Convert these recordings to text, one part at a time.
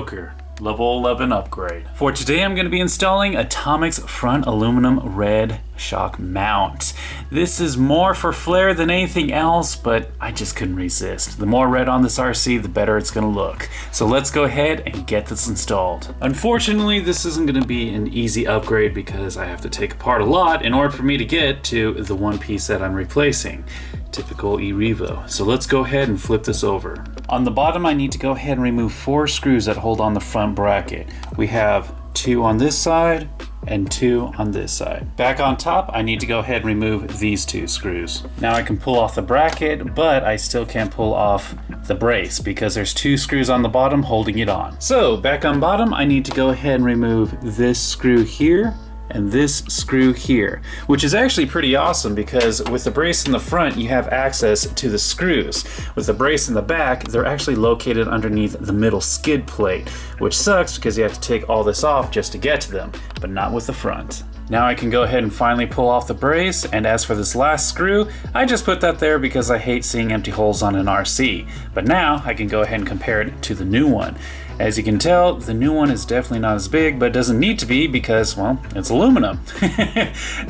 JoKer level 11 upgrade. For today I'm going to be installing Atomic's front aluminum red shock mount. This is more for flair than anything else, but I just couldn't resist. The more red on this RC, the better it's going to look. So let's go ahead and get this installed. Unfortunately, this isn't going to be an easy upgrade because I have to take apart a lot in order for me to get to the one piece that I'm replacing. Typical E-Revo. So let's go ahead and flip this over. On the bottom, I need to go ahead and remove 4 screws that hold on the front bracket. We have 2 on this side and 2 on this side. Back on top, I need to go ahead and remove these 2 screws. Now I can pull off the bracket, but I still can't pull off the brace because there's 2 screws on the bottom holding it on. So back on bottom, I need to go ahead and remove this screw here and this screw here, which is actually pretty awesome because with the brace in the front, you have access to the screws. With the brace in the back, they're actually located underneath the middle skid plate, which sucks because you have to take all this off just to get to them, but not with the front. Now I can go ahead and finally pull off the brace, and as for this last screw, I just put that there because I hate seeing empty holes on an RC. But now I can go ahead and compare it to the new one. As you can tell, the new one is definitely not as big, but it doesn't need to be because, well, it's aluminum.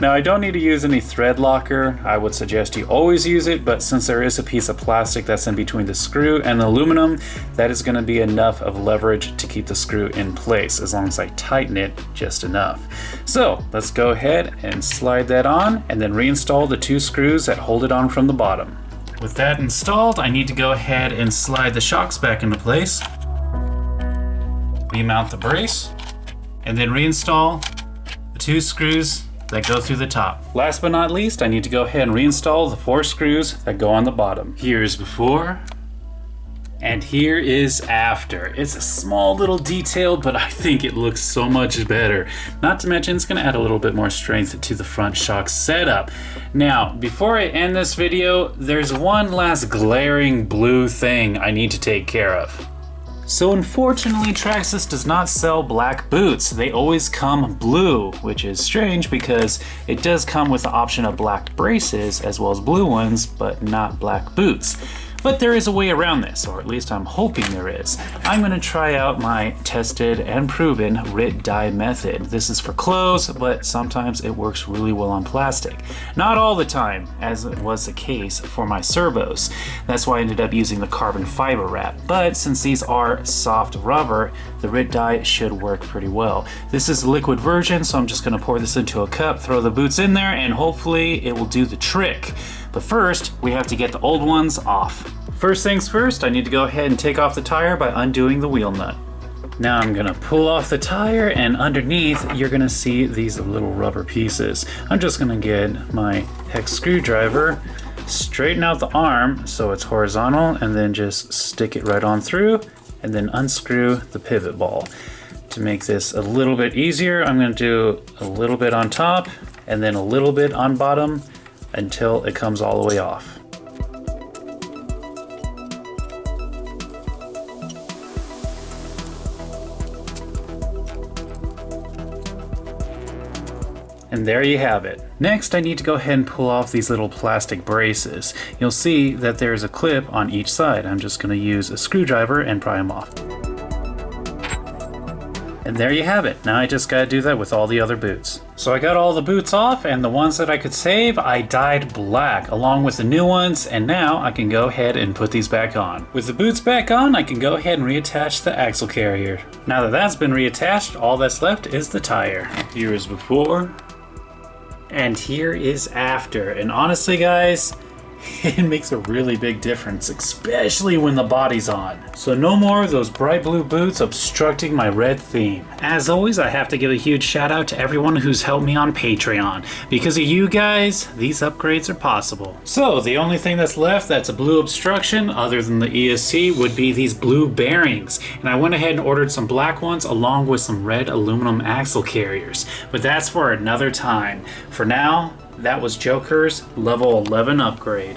Now I don't need to use any thread locker. I would suggest you always use it, but since there is a piece of plastic that's in between the screw and the aluminum, that is going to be enough of leverage to keep the screw in place as long as I tighten it just enough. So let's go ahead and slide that on and then reinstall the 2 screws that hold it on from the bottom. With that installed, I need to go ahead and slide the shocks back into place. Remount the brace, and then reinstall the 2 screws that go through the top. Last but not least, I need to go ahead and reinstall the 4 screws that go on the bottom. Here's before, and here is after. It's a small little detail, but I think it looks so much better. Not to mention, it's gonna add a little bit more strength to the front shock setup. Now, before I end this video, there's one last glaring blue thing I need to take care of. So unfortunately, Traxxas does not sell black boots. They always come blue, which is strange because it does come with the option of black braces as well as blue ones, but not black boots. But there is a way around this, or at least I'm hoping there is. I'm going to try out my tested and proven RIT dye method. This is for clothes, but sometimes it works really well on plastic. Not all the time, as it was the case for my servos. That's why I ended up using the carbon fiber wrap. But since these are soft rubber, the RIT dye should work pretty well. This is the liquid version, so I'm just going to pour this into a cup, throw the boots in there, and hopefully it will do the trick. But first, we have to get the old ones off. First things first, I need to go ahead and take off the tire by undoing the wheel nut. Now I'm gonna pull off the tire, and underneath you're gonna see these little rubber pieces. I'm just gonna get my hex screwdriver, straighten out the arm so it's horizontal, and then just stick it right on through, and then unscrew the pivot ball. To make this a little bit easier, I'm gonna do a little bit on top, and then a little bit on bottom, until it comes all the way off. And there you have it. Next, I need to go ahead and pull off these little plastic braces. You'll see that there's a clip on each side. I'm just going to use a screwdriver and pry them off. And there you have it. Now I just gotta do that with all the other boots. So I got all the boots off, and the ones that I could save, I dyed black along with the new ones, and now I can go ahead and put these back on. With the boots back on, I can go ahead and reattach the axle carrier. Now that that's been reattached, all that's left is the tire. Here is before, and here is after. And honestly, guys, it makes a really big difference, especially when the body's on. So no more of those bright blue boots obstructing my red theme. As always, I have to give a huge shout out to everyone who's helped me on Patreon. Because of you guys, these upgrades are possible. So the only thing that's left that's a blue obstruction, other than the ESC, would be these blue bearings. And I went ahead and ordered some black ones along with some red aluminum axle carriers. But that's for another time. For now, that was JoKer's level 11 upgrade.